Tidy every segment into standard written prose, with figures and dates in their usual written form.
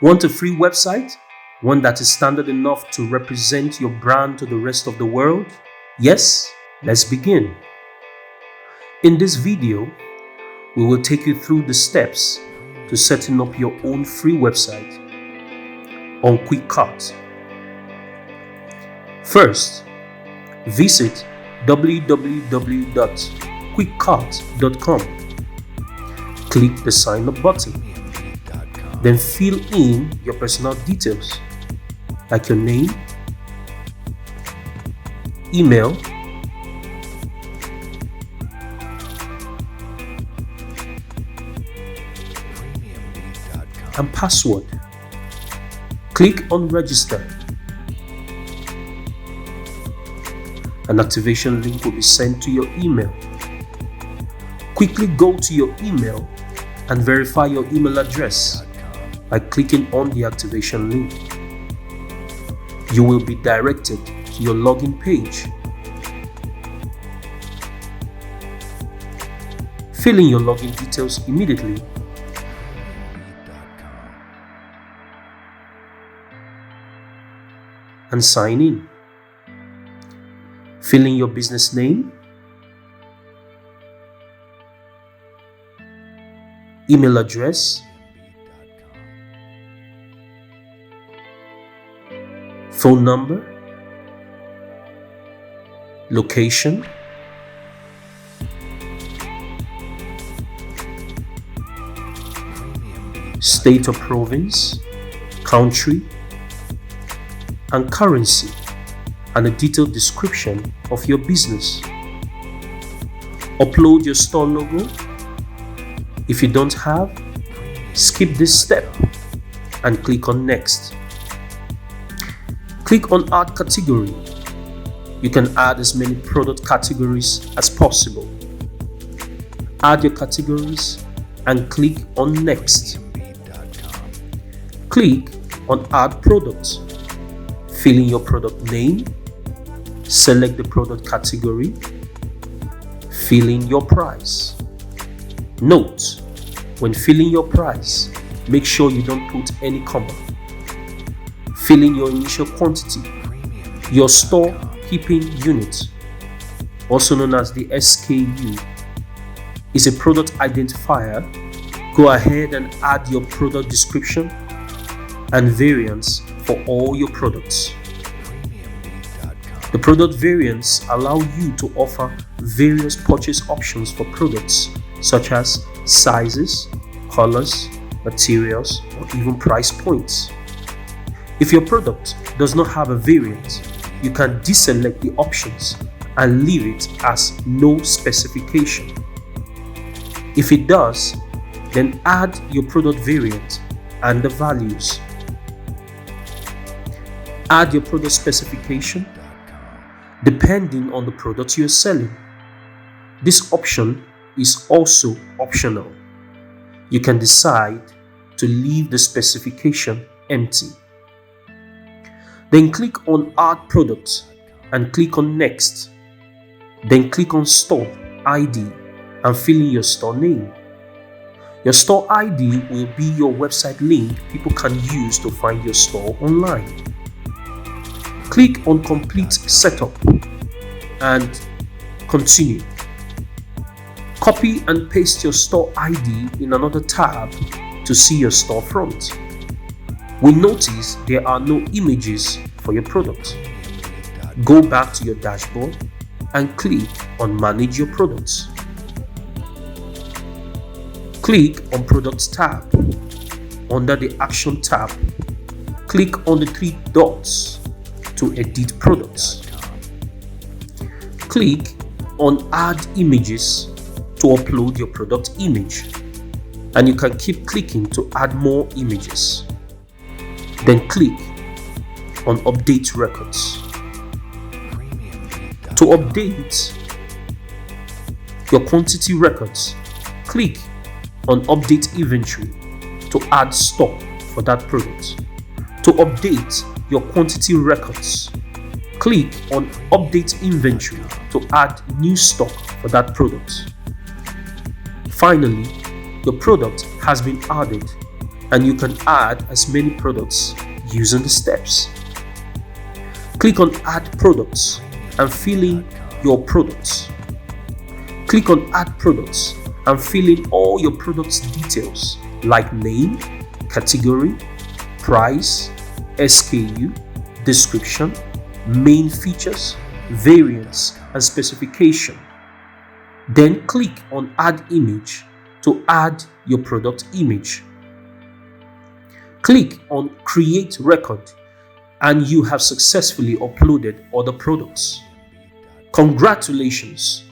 Want a free website? One that is standard enough to represent your brand to the rest of the world? Yes? Let's begin. In this video, we will take you through the steps to setting up your own free website on Quickqart. First, visit www.quickqart.com. Click the sign up button. Then fill in your personal details like your name, email, and password. Click on register. An activation link will be sent to your email. Quickly go to your email and verify your email address by clicking on the activation link. You will be directed to your login page. Fill in your login details immediately. And sign in. Fill in your business name, email address, phone number, location, state or province, country, and currency, and a detailed description of your business. Upload your store logo. If you don't have, skip this step and click on next. Click on add category. You can add as many product categories as possible. Add your categories and click on next. Click on add products. Fill in your product name, select the product category, fill in your price. Note, when filling your price, make sure you don't put any comma. Fill in your initial quantity. Your store keeping unit, also known as the SKU, is a product identifier. Go ahead and add your product description and variants for all your products. The product variants allow you to offer various purchase options for products such as sizes, colors, materials, or even price points. If your product does not have a variant, you can deselect the options and leave it as no specification. If it does, then add your product variant and the values. Add your product specification depending on the product you're selling. This option is also optional. You can decide to leave the specification empty. Then click on add products and click on next. Then click on store ID and fill in your store name. Your store ID will be your website link people can use to find your store online. Click on complete setup and continue. Copy and paste your store ID in another tab to see your storefront. We notice there are no images for your product. Go back to your dashboard and click on manage your products. Click on products tab. Under the action tab, click on the three dots to edit products. Click on add images to upload your product image, and you can keep clicking to add more images. Then click on update records. To update your quantity records, click on update inventory to add stock for that product. To update your quantity records, click on update inventory to add new stock for that product. Finally, your product has been added. and you can add as many products using the steps. Click on Add Products and fill in your products. Click on Add Products and fill in all your products details like name, category, price, SKU, description, main features, variants, and specification. Then click on Add Image to add your product image. Click on Create Record and you have successfully uploaded other products. Congratulations!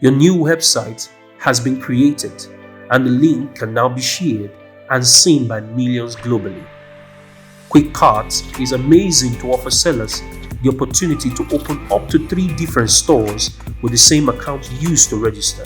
Your new website has been created and the link can now be shared and seen by millions globally. Quickqart is amazing to offer sellers the opportunity to open up to 3 different stores with the same account used to register.